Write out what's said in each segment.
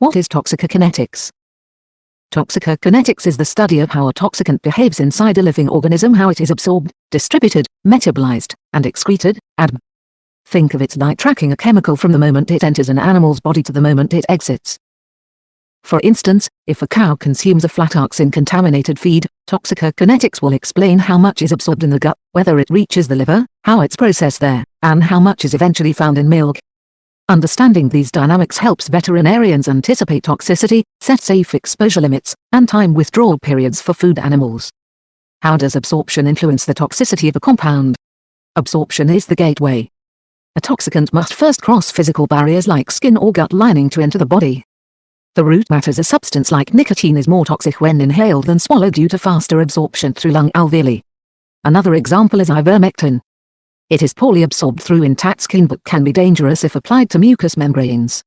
What is toxicokinetics? Toxicokinetics is the study of how a toxicant behaves inside a living organism, how it is absorbed, distributed, metabolized, and excreted, Think of it like tracking a chemical from the moment it enters an animal's body to the moment it exits. For instance, if a cow consumes a aflatoxin-contaminated feed, toxicokinetics will explain how much is absorbed in the gut, whether it reaches the liver, how it's processed there, and how much is eventually found in milk. Understanding these dynamics helps veterinarians anticipate toxicity, set safe exposure limits, and time withdrawal periods for food animals. How does absorption influence the toxicity of a compound? Absorption is the gateway. A toxicant must first cross physical barriers like skin or gut lining to enter the body. The root matter, a substance like nicotine, is more toxic when inhaled than swallowed due to faster absorption through lung alveoli. Another example is ivermectin. It is poorly absorbed through intact skin but can be dangerous if applied to mucous membranes.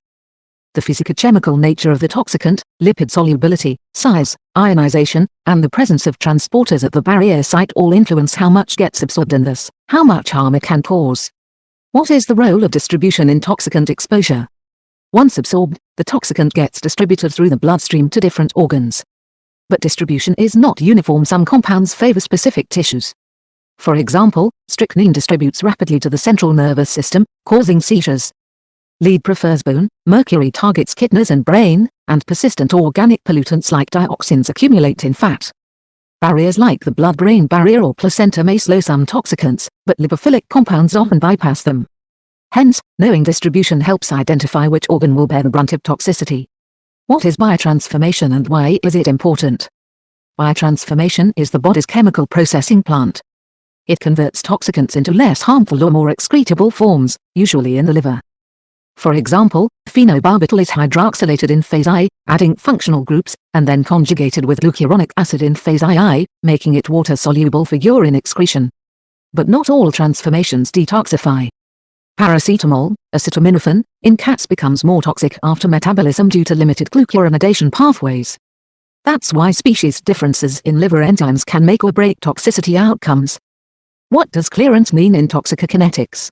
The physicochemical nature of the toxicant, lipid solubility, size, ionization, and the presence of transporters at the barrier site all influence how much gets absorbed and thus, how much harm it can cause. What is the role of distribution in toxicant exposure? Once absorbed, the toxicant gets distributed through the bloodstream to different organs. But distribution is not uniform. Some compounds favor specific tissues. For example, strychnine distributes rapidly to the central nervous system, causing seizures. Lead prefers bone, mercury targets kidneys and brain, and persistent organic pollutants like dioxins accumulate in fat. Barriers like the blood-brain barrier or placenta may slow some toxicants, but lipophilic compounds often bypass them. Hence, knowing distribution helps identify which organ will bear the brunt of toxicity. What is biotransformation and why is it important? Biotransformation is the body's chemical processing plant. It converts toxicants into less harmful or more excretable forms, usually in the liver. For example, phenobarbital is hydroxylated in phase I, adding functional groups, and then conjugated with glucuronic acid in phase II, making it water-soluble for urine excretion. But not all transformations detoxify. Paracetamol, acetaminophen, in cats becomes more toxic after metabolism due to limited glucuronidation pathways. That's why species differences in liver enzymes can make or break toxicity outcomes. What does clearance mean in toxicokinetics?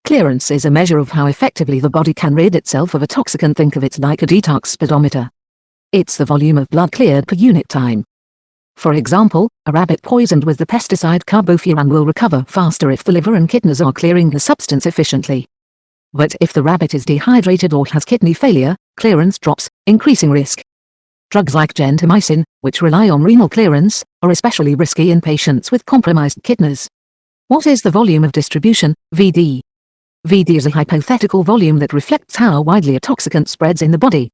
Clearance is a measure of how effectively the body can rid itself of a toxicant. Think of it like a detox speedometer. It's the volume of blood cleared per unit time. For example, a rabbit poisoned with the pesticide carbofuran will recover faster if the liver and kidneys are clearing the substance efficiently. But if the rabbit is dehydrated or has kidney failure, clearance drops, increasing risk. Drugs like gentamicin, which rely on renal clearance, are especially risky in patients with compromised kidneys. What is the volume of distribution, VD? VD is a hypothetical volume that reflects how widely a toxicant spreads in the body.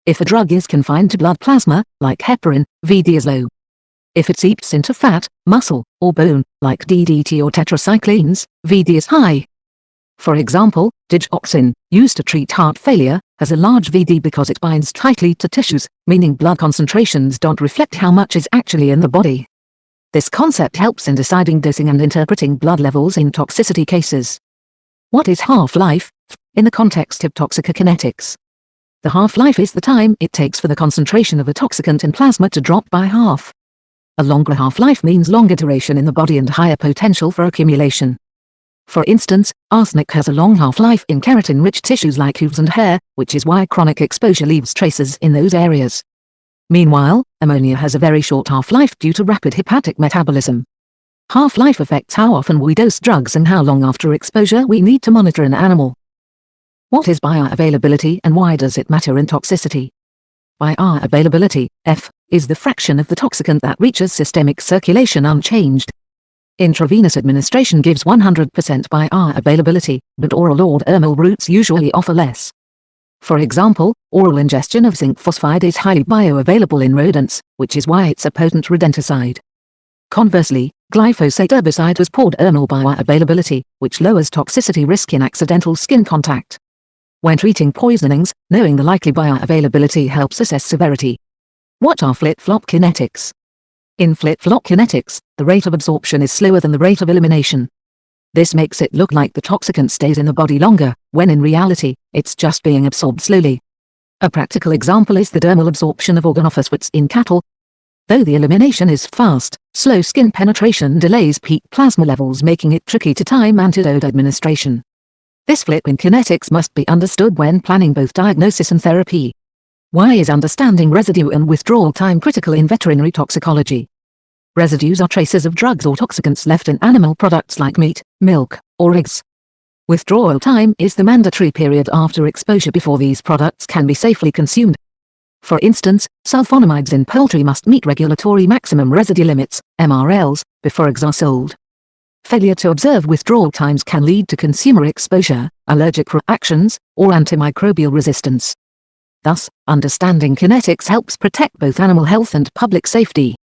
If a drug is confined to blood plasma, like heparin, VD is low. If it seeps into fat, muscle, or bone, like DDT or tetracyclines, VD is high. For example, digoxin, used to treat heart failure, has a large VD because it binds tightly to tissues, meaning blood concentrations don't reflect how much is actually in the body. This concept helps in deciding dosing and interpreting blood levels in toxicity cases. What is half-life, in the context of toxicokinetics? The half-life is the time it takes for the concentration of a toxicant in plasma to drop by half. A longer half-life means longer duration in the body and higher potential for accumulation. For instance, arsenic has a long half-life in keratin-rich tissues like hooves and hair, which is why chronic exposure leaves traces in those areas. Meanwhile, ammonia has a very short half-life due to rapid hepatic metabolism. Half-life affects how often we dose drugs and how long after exposure we need to monitor an animal. What is bioavailability and why does it matter in toxicity? Bioavailability, F, is the fraction of the toxicant that reaches systemic circulation unchanged. Intravenous administration gives 100% bioavailability, but oral or dermal routes usually offer less. For example, oral ingestion of zinc phosphide is highly bioavailable in rodents, which is why it's a potent rodenticide. Conversely, glyphosate herbicide has poor dermal bioavailability, which lowers toxicity risk in accidental skin contact. When treating poisonings, knowing the likely bioavailability helps assess severity. What are flip-flop kinetics? In flip-flop kinetics, the rate of absorption is slower than the rate of elimination. This makes it look like the toxicant stays in the body longer, when in reality, it's just being absorbed slowly. A practical example is the dermal absorption of organophosphates in cattle. Though the elimination is fast, slow skin penetration delays peak plasma levels, making it tricky to time antidote administration. This flip in kinetics must be understood when planning both diagnosis and therapy. Why is understanding residue and withdrawal time critical in veterinary toxicology? Residues are traces of drugs or toxicants left in animal products like meat, milk, or eggs. Withdrawal time is the mandatory period after exposure before these products can be safely consumed. For instance, sulfonamides in poultry must meet regulatory maximum residue limits, MRLs, before eggs are sold. Failure to observe withdrawal times can lead to consumer exposure, allergic reactions, or antimicrobial resistance. Thus, understanding kinetics helps protect both animal health and public safety.